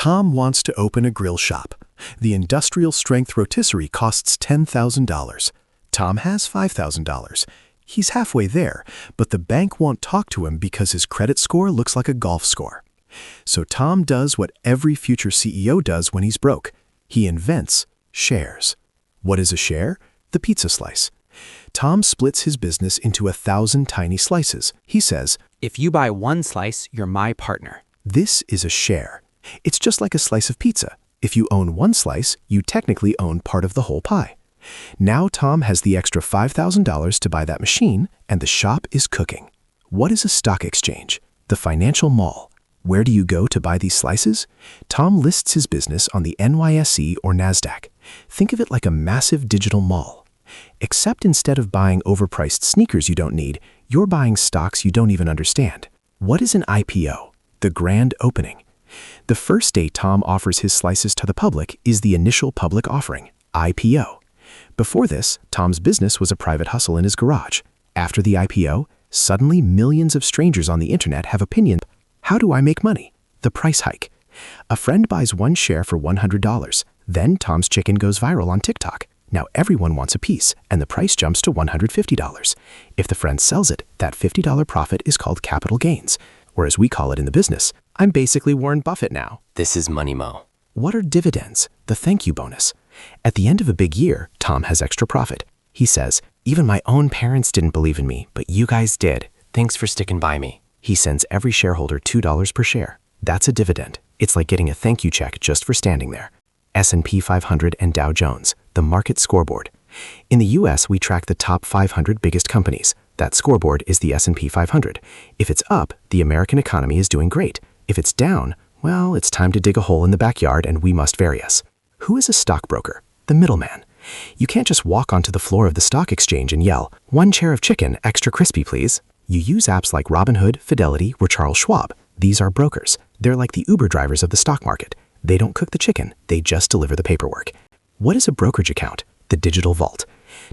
Tom wants to open a grill shop. The industrial strength rotisserie costs $10,000. Tom has $5,000. He's halfway there, but the bank won't talk to him because his credit score looks like a golf score. So Tom does what every future CEO does when he's broke. He invents shares. What is a share? The pizza slice. Tom splits his business into 1,000 tiny slices. He says, "If you buy one slice, you're my partner." this is a share. It's just like a slice of pizza. If you own one slice, you technically own part of the whole pie. Now Tom has the extra $5,000 to buy that machine, and the shop is cooking. What is a stock exchange? The financial mall. Where do you go to buy these slices? Tom lists his business on the NYSE or NASDAQ. Think of it like a massive digital mall. Except instead of buying overpriced sneakers you don't need, you're buying stocks you don't even understand. What is an IPO? The grand opening. The first day Tom offers his slices to the public is the initial public offering, IPO. Before this, Tom's business was a private hustle in his garage. After the IPO, suddenly millions of strangers on the internet have opinions. How do I make money? The price hike. A friend buys one share for $100. Then Tom's chicken goes viral on TikTok. Now everyone wants a piece, and the price jumps to $150. If the friend sells it, that $50 profit is called capital gains, or as we call it in the business, I'm basically Warren Buffett now. This is Money Mo. What are dividends? The thank you bonus. At the end of a big year, Tom has extra profit. He says, even my own parents didn't believe in me, but you guys did. Thanks for sticking by me. He sends every shareholder $2 per share. That's a dividend. It's like getting a thank you check just for standing there. S&P 500 and Dow Jones, the market scoreboard. In the US, we track the top 500 biggest companies. That scoreboard is the S&P 500. If it's up, the American economy is doing great. If it's down, well, it's time to dig a hole in the backyard and we must vary us. Who is a stockbroker? The middleman. You can't just walk onto the floor of the stock exchange and yell, "One chair of chicken, extra crispy, please." You use apps like Robinhood, Fidelity, or Charles Schwab. These are brokers. They're like the Uber drivers of the stock market. They don't cook the chicken, they just deliver the paperwork. What is a brokerage account? The digital vault.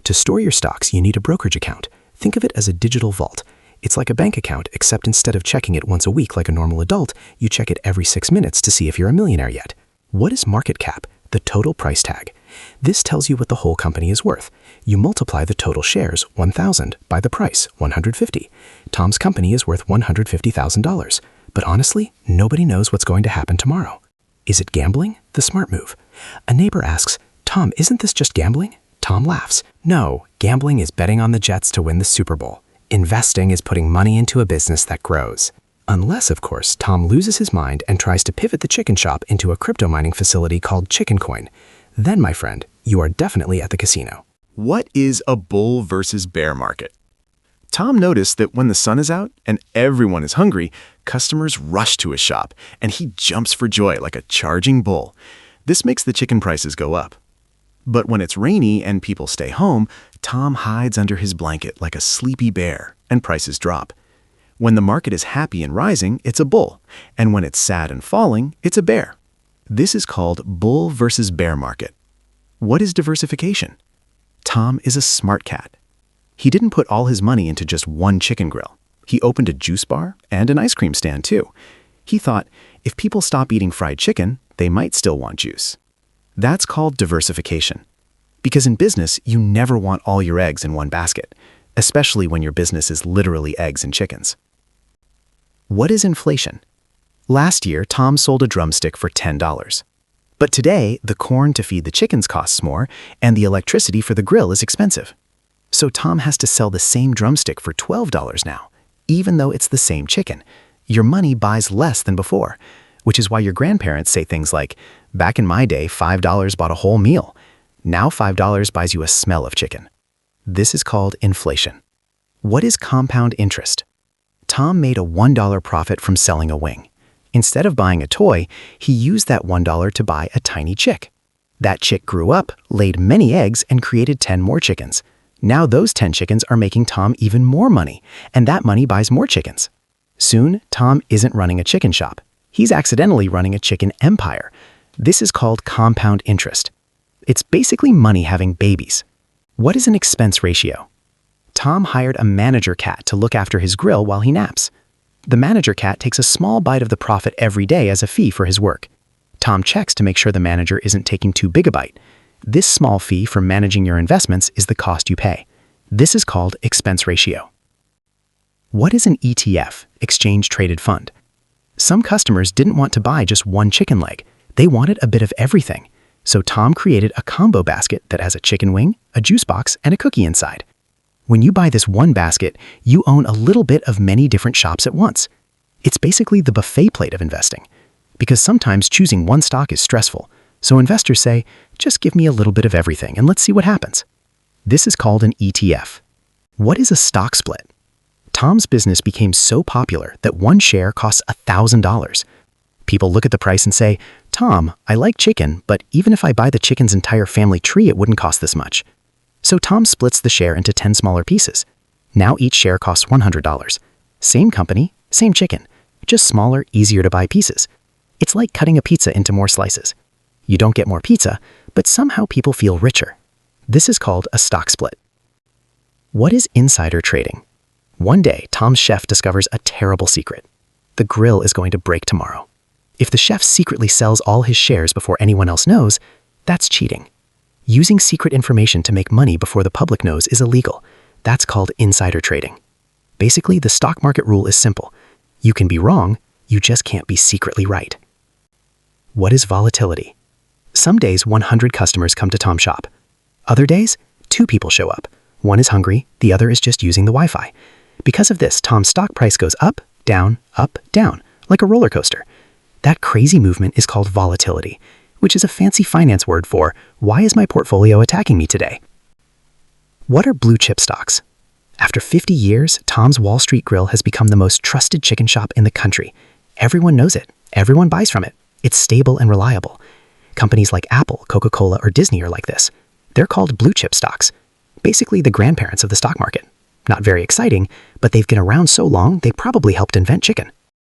To store your stocks, you need a brokerage account. Think of it as a digital vault. It's like a bank account, except instead of checking it once a week like a normal adult, you check it every 6 minutes to see if you're a millionaire yet. What is market cap? The total price tag. This tells you what the whole company is worth. You multiply the total shares, 1,000, by the price, 150. Tom's company is worth $150,000. But honestly, nobody knows what's going to happen tomorrow. Is it gambling? The smart move. A neighbor asks, "Tom, isn't this just gambling?" Tom laughs. No, gambling is betting on the Jets to win the Super Bowl. Investing is putting money into a business that grows. Unless, of course, Tom loses his mind and tries to pivot the chicken shop into a crypto mining facility called Chicken Coin. Then, my friend, you are definitely at the casino. What is a bull versus bear market? Tom noticed that when the sun is out and everyone is hungry, customers rush to his shop, and he jumps for joy like a charging bull. This makes the chicken prices go up. But when it's rainy and people stay home, Tom hides under his blanket like a sleepy bear, and prices drop. When the market is happy and rising, it's a bull, and when it's sad and falling, it's a bear. This is called bull versus bear market. What is diversification? Tom is a smart cat. He didn't put all his money into just one chicken grill. He opened a juice bar and an ice cream stand too. He thought, if people stop eating fried chicken, they might still want juice. That's called diversification. Because in business, you never want all your eggs in one basket, especially when your business is literally eggs and chickens. What is inflation? Last year, Tom sold a drumstick for $10. But today, the corn to feed the chickens costs more, and the electricity for the grill is expensive. So Tom has to sell the same drumstick for $12 now, even though it's the same chicken. Your money buys less than before, which is why your grandparents say things like, "Back in my day, $5 bought a whole meal. Now $5 buys you a smell of chicken." This is called inflation. What is compound interest? Tom made a $1 profit from selling a wing. Instead of buying a toy, he used that $1 to buy a tiny chick. That chick grew up, laid many eggs, and created 10 more chickens. Now those 10 chickens are making Tom even more money, and that money buys more chickens. Soon, Tom isn't running a chicken shop. He's accidentally running a chicken empire. This is called compound interest. It's basically money having babies. What is an expense ratio? Tom hired a manager cat to look after his grill while he naps. The manager cat takes a small bite of the profit every day as a fee for his work. Tom checks to make sure the manager isn't taking too big a bite. This small fee for managing your investments is the cost you pay. This is called expense ratio. What is an ETF, exchange traded fund? Some customers didn't want to buy just one chicken leg. They wanted a bit of everything. So Tom created a combo basket that has a chicken wing, a juice box, and a cookie inside. When you buy this one basket, you own a little bit of many different shops at once. It's basically the buffet plate of investing. Because sometimes choosing one stock is stressful, so investors say, just give me a little bit of everything and let's see what happens. This is called an ETF. What is a stock split? Tom's business became so popular that one share costs $1,000. People look at the price and say, Tom, I like chicken, but even if I buy the chicken's entire family tree, it wouldn't cost this much. So Tom splits the share into 10 smaller pieces. Now each share costs $100. Same company, same chicken, just smaller, easier to buy pieces. It's like cutting a pizza into more slices. You don't get more pizza, but somehow people feel richer. This is called a stock split. What is insider trading? One day, Tom's chef discovers a terrible secret. The grill is going to break tomorrow. If the chef secretly sells all his shares before anyone else knows, that's cheating. Using secret information to make money before the public knows is illegal. That's called insider trading. Basically, the stock market rule is simple. You can be wrong, you just can't be secretly right. What is volatility? Some days 100 customers come to Tom's shop. Other days, 2 people show up. One is hungry, the other is just using the Wi-Fi. Because of this, Tom's stock price goes up, down, like a roller coaster. That crazy movement is called volatility, which is a fancy finance word for, why is my portfolio attacking me today? What are blue chip stocks? After 50 years, Tom's Wall Street Grill has become the most trusted chicken shop in the country. Everyone knows it. Everyone buys from it. It's stable and reliable. Companies like Apple, Coca-Cola, or Disney are like this. They're called blue chip stocks, basically the grandparents of the stock market. Not very exciting, but they've been around so long they probably helped invent chicken.